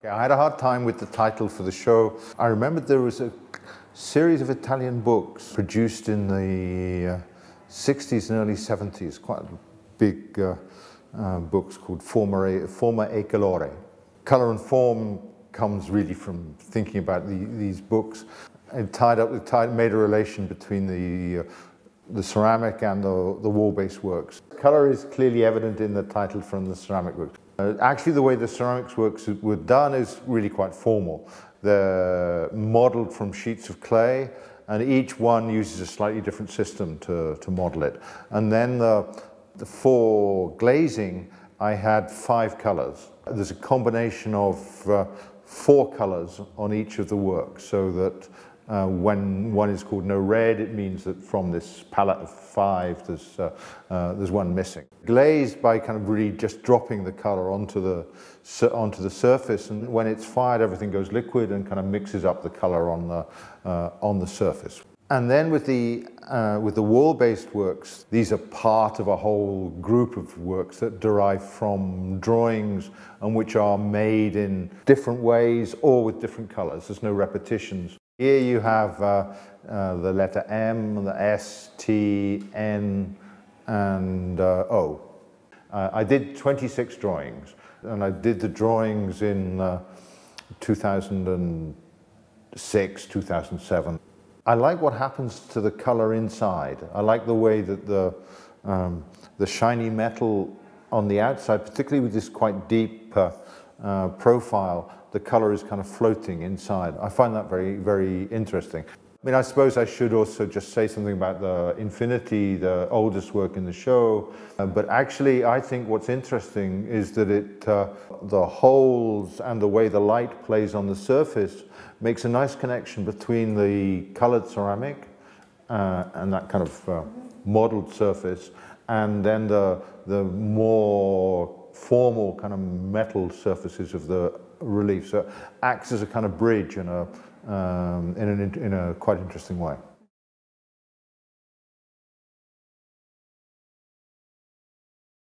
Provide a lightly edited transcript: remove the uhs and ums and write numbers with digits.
I had a hard time with the title for the show. I remembered there was a series of Italian books produced in the 60s and early 70s, quite big books called Forma e Colore. Color and form comes really from thinking about these books, and made a relation between the ceramic and the wall-based works. Color is clearly evident in the title from the ceramic works. Actually, the way the ceramics works were done is really quite formal. They're modeled from sheets of clay, and each one uses a slightly different system to model it. And then for glazing, I had 5 colors. There's a combination of 4 colors on each of the works, so that when one is called no red, it means that from this palette of 5, there's one missing. Glazed by kind of really just dropping the color onto the surface, and when it's fired, everything goes liquid and kind of mixes up the color on the surface. And then with the wall-based works, these are part of a whole group of works that derive from drawings and which are made in different ways or with different colors. There's no repetitions. Here you have the letter M, the S, T, N, and O. I did 26 drawings, and I did the drawings in 2006, 2007. I like what happens to the color inside. I like the way that the shiny metal on the outside, particularly with this quite deep profile, the color is kind of floating inside. I find that very, very interesting. I mean, I suppose I should also just say something about the Infinity, the oldest work in the show. But actually, I think what's interesting is that the holes and the way the light plays on the surface makes a nice connection between the colored ceramic and that kind of modeled surface, and then the more formal kind of metal surfaces of the relief. So it acts as a kind of bridge in a quite interesting way.